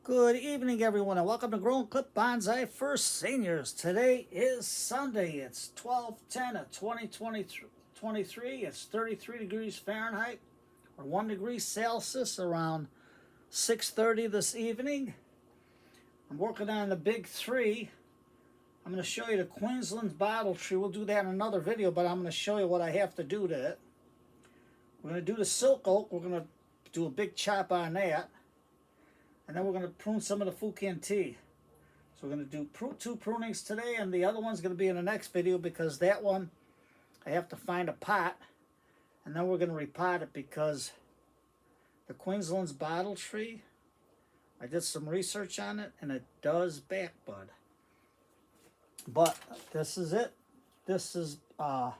Good evening, everyone, and welcome to Growing Clip Bonsai for Seniors. Today is Sunday. It's 12/10 of 2023. It's 33 degrees Fahrenheit or 1 degree Celsius around 6:30 this evening. I'm working on the big three. I'm going to show you the Queensland bottle tree. We'll do that in another video, but I'm going to show you what I have to do to it. We're going to do the silk oak. We're going to do a big chop on that. And then we're going to prune some of the Fukien Tea. So we're going to do two prunings today, and the other one's going to be in the next video because that one, I have to find a pot. And then we're going to repot it because the Queensland's bottle tree, I did some research on it, and it does back bud. But this is it. This is of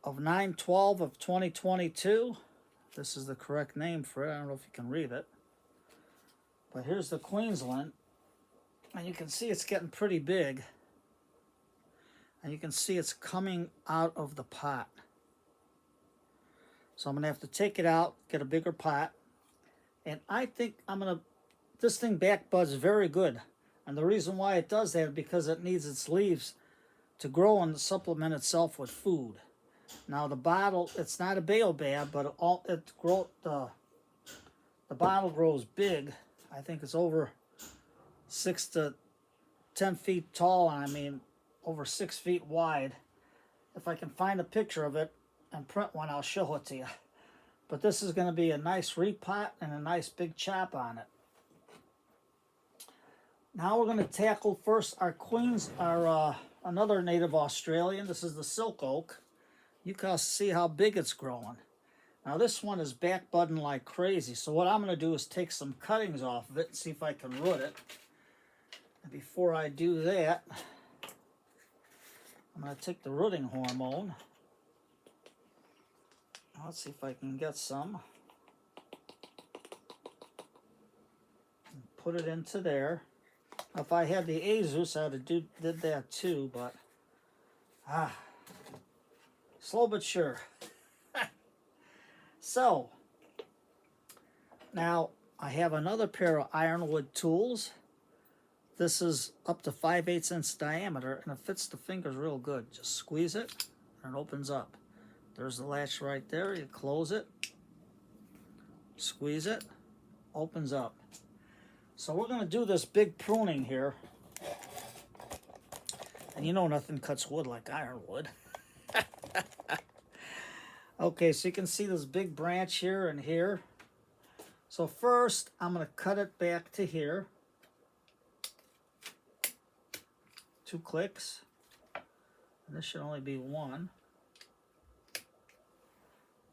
9/12 of 2022. This is the correct name for it. I don't know if you can read it. But here's the Queensland, and you can see it's getting pretty big. And you can see it's coming out of the pot. So I'm going to have to take it out, get a bigger pot. And I think this thing back buds very good. And the reason why it does that is because it needs its leaves to grow and supplement itself with food. Now the bottle, it's not a baobab, but the bottle grows big. I think it's over 6 to 10 feet tall, and I mean over 6 feet wide. If I can find a picture of it and print one, I'll show it to you. But this is going to be a nice repot and a nice big chop on it. Now we're going to tackle first our another native Australian. This is the silk oak. You can see how big it's growing. Now this one is back budding like crazy, so what I'm going to do is take some cuttings off of it and see if I can root it. And before I do that, I'm going to take the rooting hormone. Let's see if I can get some. And put it into there. If I had the Azus, I would have did that too, but slow but sure. So, now I have another pair of ironwood tools. This is up to 5/8 inch diameter, and it fits the fingers real good. Just squeeze it, and it opens up. There's the latch right there. You close it, squeeze it, opens up. So we're going to do this big pruning here. And you know nothing cuts wood like ironwood. Okay, so you can see this big branch here and here. So first, I'm going to cut it back to here. 2 clicks. And this should only be 1.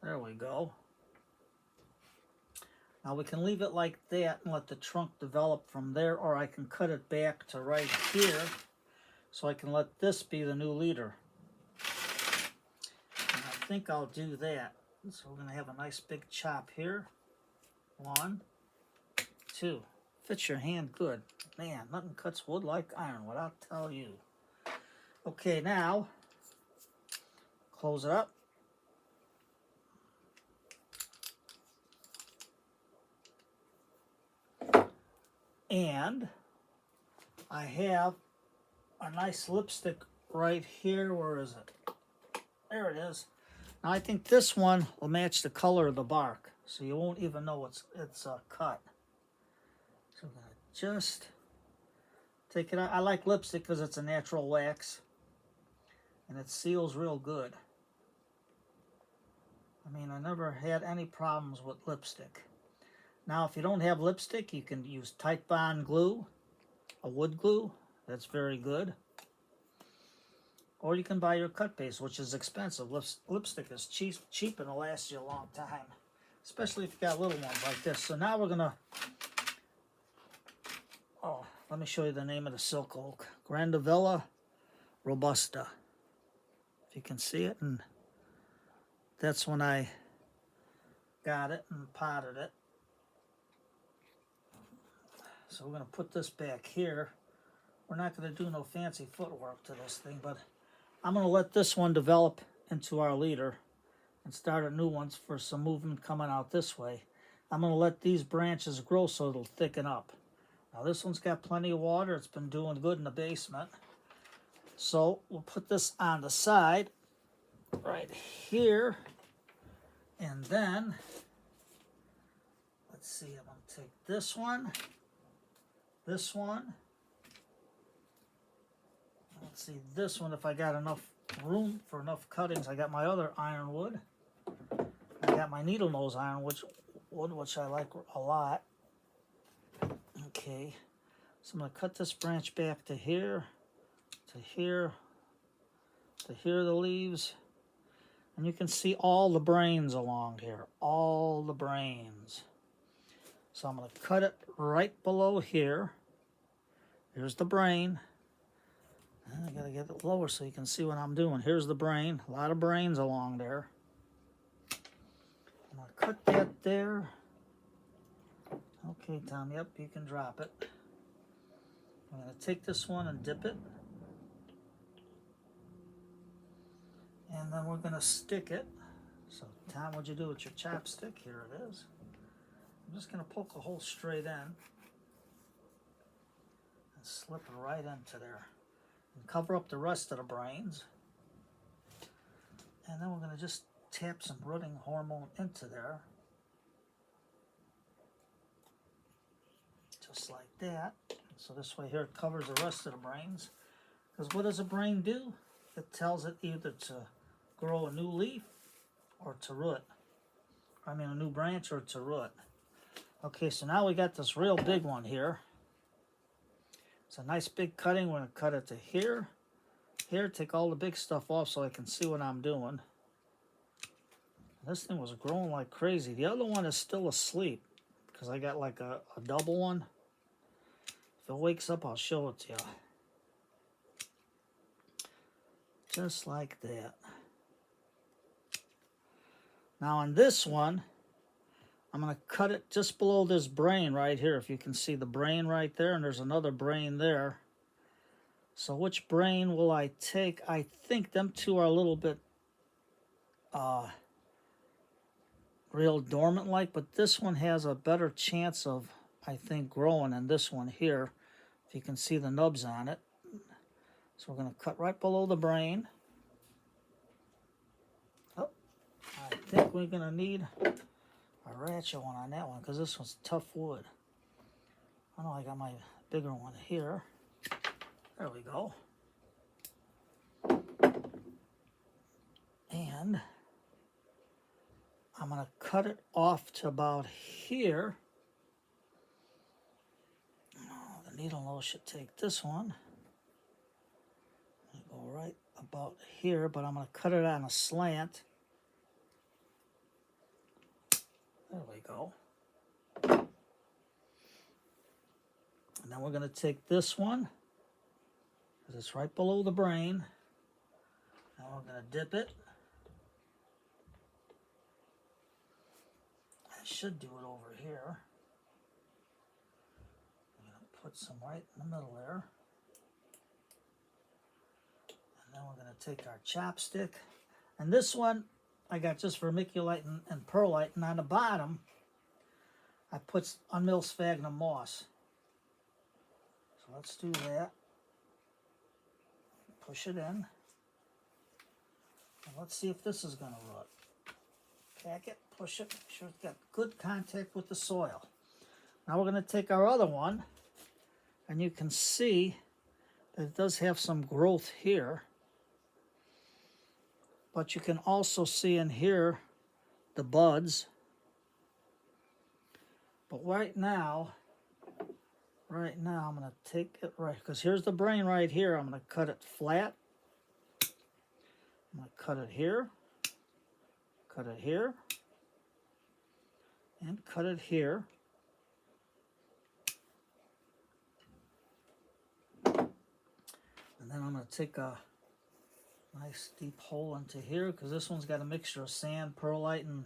There we go. Now we can leave it like that and let the trunk develop from there, or I can cut it back to right here so I can let this be the new leader. I think I'll do that. So we're going to have a nice big chop here. 1, 2. Fits your hand good. Man, nothing cuts wood like ironwood, I'll tell you. Okay, now, close it up. And I have a nice lipstick right here. Where is it? There it is. Now I think this one will match the color of the bark, so you won't even know it's cut. So I'm gonna just take it out. I like lipstick because it's a natural wax, and it seals real good. I mean, I never had any problems with lipstick. Now, if you don't have lipstick, you can use Tight Bond glue, a wood glue. That's very good. Or you can buy your cut base, which is expensive. Lipstick is cheap and it'll last you a long time, especially if you got little ones like this. So now we're gonna. Oh, let me show you the name of the silk oak: Grandivella robusta. If you can see it, and that's when I got it and potted it. So we're going to put this back here. We're not going to do no fancy footwork to this thing, but I'm going to let this one develop into our leader and start a new one for some movement coming out this way. I'm going to let these branches grow so it'll thicken up. Now this one's got plenty of water. It's been doing good in the basement. So we'll put this on the side right here. And then, let's see, I'm going to take this one. Let's see, this one, if I got enough room for enough cuttings. I got my other ironwood. I got my needle nose ironwood, which I like a lot. Okay, so I'm going to cut this branch back to here, to here, to here, the leaves. And you can see all the brains along here, all the brains. So I'm going to cut it right below here. Here's the brain. And I got to get it lower so you can see what I'm doing. Here's the brain, a lot of brains along there. I'm going to cut that there. Okay, Tom, yep, you can drop it. I'm going to take this one and dip it. And then we're going to stick it. So, Tom, what'd you do with your chopstick? Here it is. I'm just going to poke a hole straight in and slip it right into there. And cover up the rest of the brains. And then we're going to just tap some rooting hormone into there. Just like that. So this way here it covers the rest of the brains. Because what does a brain do? It tells it either to grow a new leaf or to root. I mean a new branch or to root. Okay, so now we got this real big one here. It's a nice big cutting. We're going to cut it to here. Here, take all the big stuff off so I can see what I'm doing. This thing was growing like crazy. The other one is still asleep because I got like a double one. If it wakes up, I'll show it to you. Just like that. Now on this one, I'm going to cut it just below this brain right here. If you can see the brain right there, and there's another brain there. So which brain will I take? I think them two are a little bit real dormant like, but this one has a better chance of, I think, growing than this one here. If you can see the nubs on it. So we're going to cut right below the brain. Oh, I think we're going to need a ratchet one on that one because this one's tough wood. I know I got my bigger one here. There we go. And I'm going to cut it off to about here. Oh, the needle nose should take this one. Go right about here, but I'm going to cut it on a slant. There we go. And then we're going to take this one, because it's right below the brain. Now we're going to dip it. I should do it over here. I'm going to put some right in the middle there. And then we're going to take our chopstick. And this one I got just vermiculite and perlite. And on the bottom, I put unmilled sphagnum moss. So let's do that. Push it in. And let's see if this is going to root. Pack it, push it, make sure it's got good contact with the soil. Now we're going to take our other one, and you can see that it does have some growth here. But you can also see in here the buds. But right now I'm going to take it right, because here's the brain right here. I'm going to cut it flat. I'm going to cut it here, and cut it here. And then I'm going to take a nice deep hole into here, because this one's got a mixture of sand, perlite, and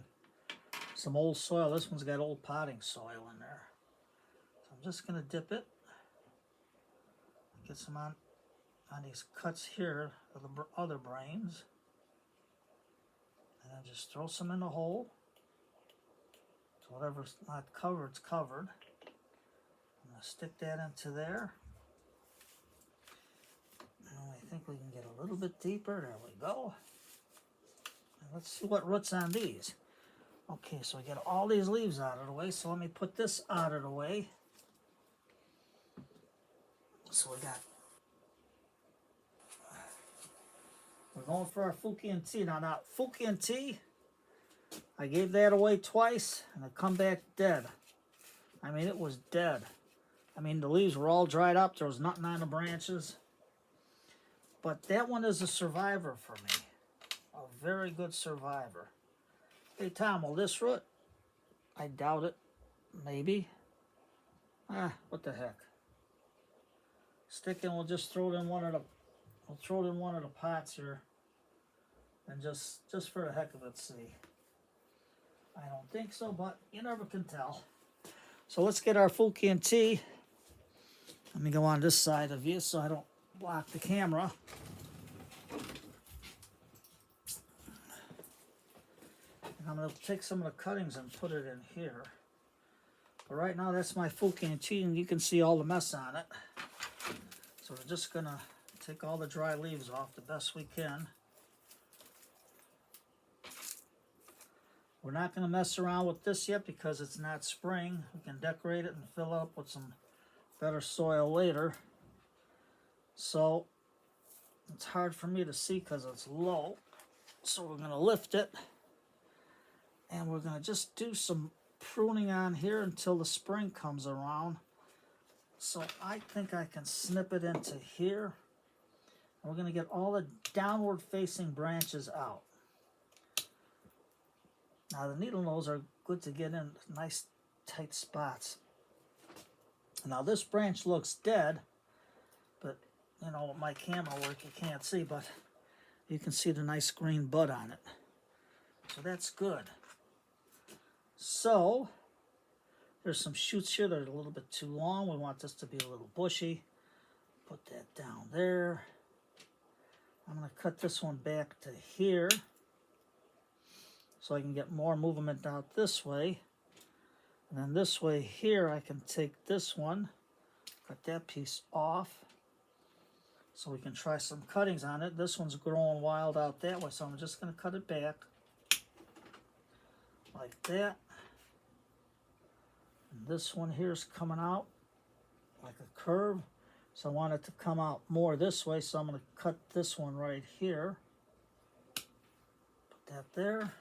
some old soil. This one's got old potting soil in there. So I'm just going to dip it. Get some on these cuts here of the other brains. And then just throw some in the hole. So whatever's not covered, it's covered. I'm going to stick that into there. And I think we can get a little bit deeper. There we go. And let's see what roots on these. Okay, so we get all these leaves out of the way. So let me put this out of the way. So we're going for our Fukien Tea. Now Fukien Tea, I gave that away twice, and it come back dead. I mean, it was dead. I mean, the leaves were all dried up. There was nothing on the branches. But that one is a survivor for me. A very good survivor. Hey, Tom, will this root? I doubt it. Maybe. What the heck. Stick in, we'll just throw it in one of the pots here. And just for the heck of it, see. I don't think so, but you never can tell. So let's get our Fukien Tea. Let me go on this side of you so I don't block the camera. And I'm going to take some of the cuttings and put it in here. But right now, that's my Fukien Tea, and you can see all the mess on it. So we're just going to take all the dry leaves off the best we can. We're not going to mess around with this yet because it's not spring. We can decorate it and fill up with some better soil later. So it's hard for me to see because it's low. So we're going to lift it. And we're going to just do some pruning on here until the spring comes around. So I think I can snip it into here. And we're going to get all the downward facing branches out. Now the needle nose are good to get in nice tight spots. Now this branch looks dead, but you know, with my camera work you can't see, but you can see the nice green bud on it. So that's good. So there's some shoots here that are a little bit too long. We want this to be a little bushy. Put that down there. I'm going to cut this one back to here so I can get more movement out this way. And then this way here, I can take this one, cut that piece off, so we can try some cuttings on it. This one's growing wild out that way, so I'm just going to cut it back like that. And this one here is coming out like a curve, so I want it to come out more this way, so I'm going to cut this one right here. Put that there.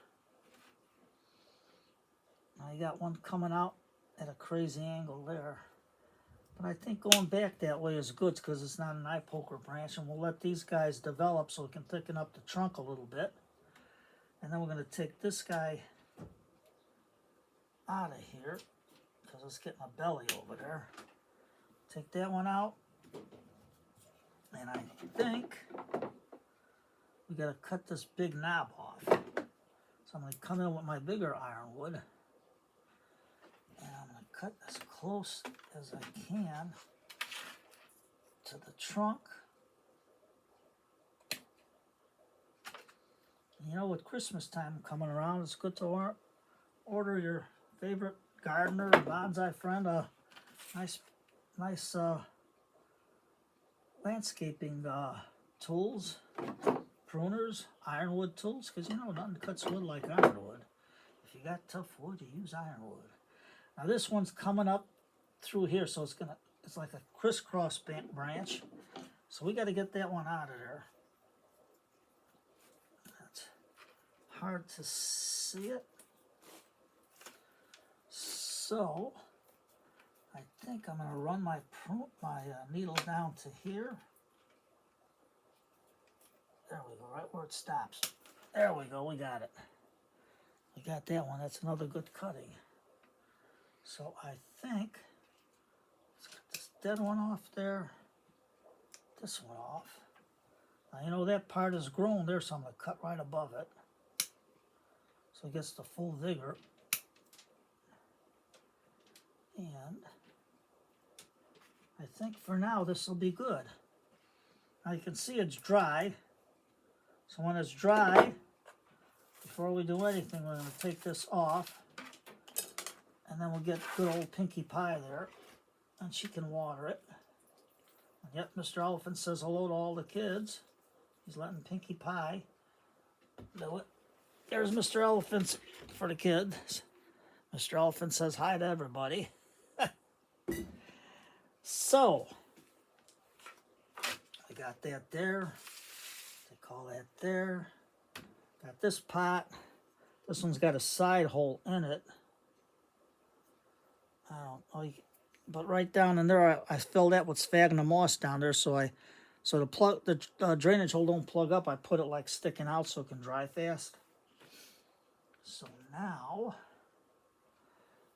Now you got one coming out at a crazy angle there. But I think going back that way is good because it's not an eye poker branch, and we'll let these guys develop so we can thicken up the trunk a little bit. And then we're going to take this guy out of here because it's getting a belly over there. Take that one out. And I think we got to cut this big knob off. So I'm going to come in with my bigger ironwood. And I'm going to cut as close as I can to the trunk. You know, with Christmas time coming around, it's good to order your favorite gardener or bonsai friend a nice landscaping tools, pruners, ironwood tools, because you know nothing cuts wood like ironwood. If you got tough wood, you use ironwood. Now this one's coming up through here, so it's like a crisscross branch. So we got to get that one out of there. That's hard to see it. So I think I'm going to run my needle down to here. There we go, right where it stops. There we go, we got it. We got that one. That's another good cutting. So I think, let's cut this dead one off there, this one off. Now you know that part is grown there, so I'm going to cut right above it so it gets the full vigor. And I think for now this will be good. Now you can see it's dry. So when it's dry, before we do anything, we're going to take this off. And then we'll get good old Pinkie Pie there, and she can water it. And yep, Mr. Elephant says hello to all the kids. He's letting Pinkie Pie do it. There's Mr. Elephant for the kids. Mr. Elephant says hi to everybody. So, I got that there. Take all that there. Got this pot. This one's got a side hole in it. I don't know, but right down in there, I filled that with sphagnum moss down there, so the drainage hole don't plug up. I put it like sticking out so it can dry fast. So now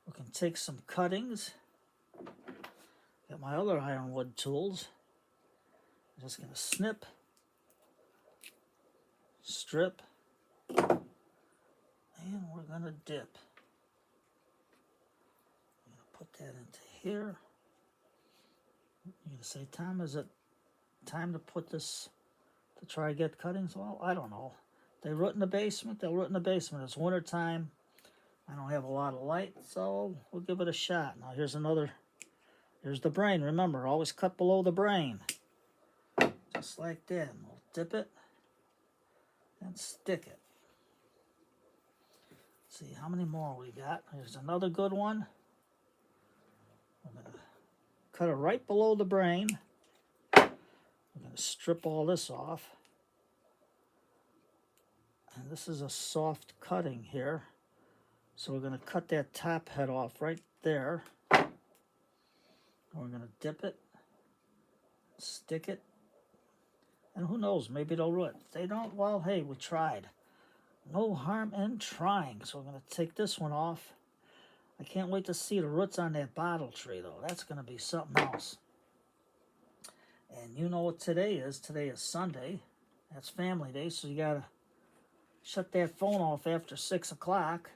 we can take some cuttings. Got my other ironwood tools. I'm just gonna snip, strip, and we're gonna dip. Put that into here. You're going to say, Tom, is it time to put this, to try to get cuttings? Well, I don't know. They root in the basement, they'll root in the basement. It's winter time. I don't have a lot of light, so we'll give it a shot. Now here's the brain. Remember, always cut below the brain. Just like that. And we'll dip it and stick it. Let's see how many more we got. Here's another good one. I'm going to cut it right below the brain. I'm going to strip all this off. And this is a soft cutting here. So we're going to cut that top head off right there. And we're going to dip it, stick it, and who knows, maybe it'll root. If they don't, well, hey, we tried. No harm in trying. So we're going to take this one off. I can't wait to see the roots on that bottle tree, though. That's going to be something else. And you know what today is. Today is Sunday. That's family day, so you got to shut that phone off after 6 o'clock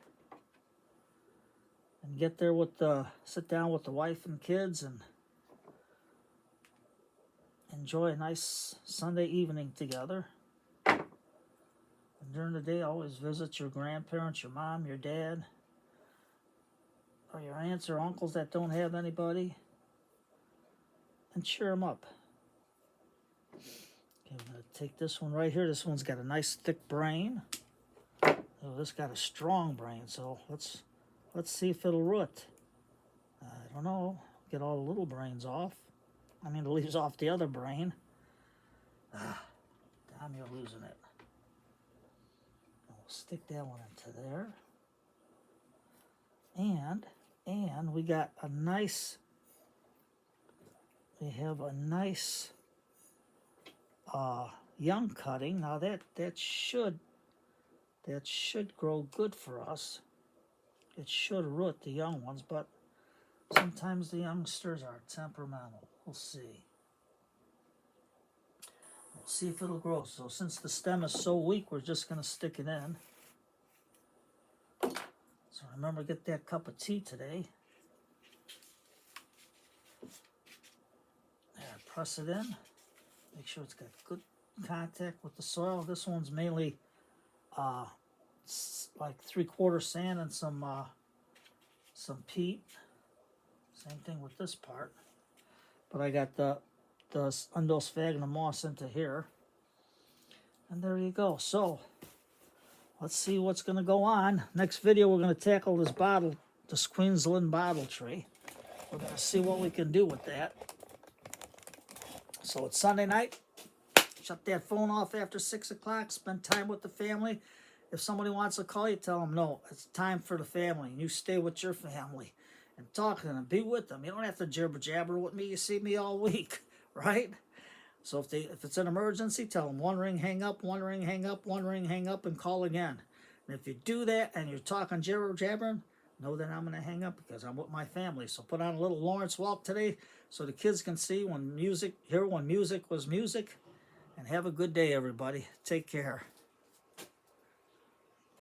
and get there with sit down with the wife and kids and enjoy a nice Sunday evening together. And during the day, always visit your grandparents, your mom, your dad, or your aunts or uncles that don't have anybody, and cheer them up. Okay, I'm going to take this one right here. This one's got a nice thick brain. Oh, this got a strong brain, so let's see if it'll root. I don't know. Get all the little brains off. I mean, the leaves off the other brain. Damn, you're losing it. We'll stick that one into there. And we got a nice, we have a nice young cutting. Now that should grow good for us. It should root the young ones, but sometimes the youngsters are temperamental. We'll see. We'll see if it'll grow. So since the stem is so weak, we're just going to stick it in. So remember, get that cup of tea today. There, press it in. Make sure it's got good contact with the soil. This one's mainly like 3/4 sand and some peat. Same thing with this part. But I got the undose sphagnum moss into here. And there you go. So let's see what's going to go on. Next video, we're going to tackle this Queensland bottle tree. We're going to see what we can do with that. So it's Sunday night. Shut that phone off after 6 o'clock. Spend time with the family. If somebody wants to call you, tell them, no, it's time for the family. And you stay with your family and talk to them. Be with them. You don't have to jibber-jabber with me. You see me all week, right? So if it's an emergency, tell them one ring, hang up, one ring, hang up, one ring, hang up, and call again. And if you do that and you're talking jibber-jabbering, know that I'm going to hang up because I'm with my family. So put on a little Lawrence Welk today so the kids can see hear when music was music. And have a good day, everybody. Take care.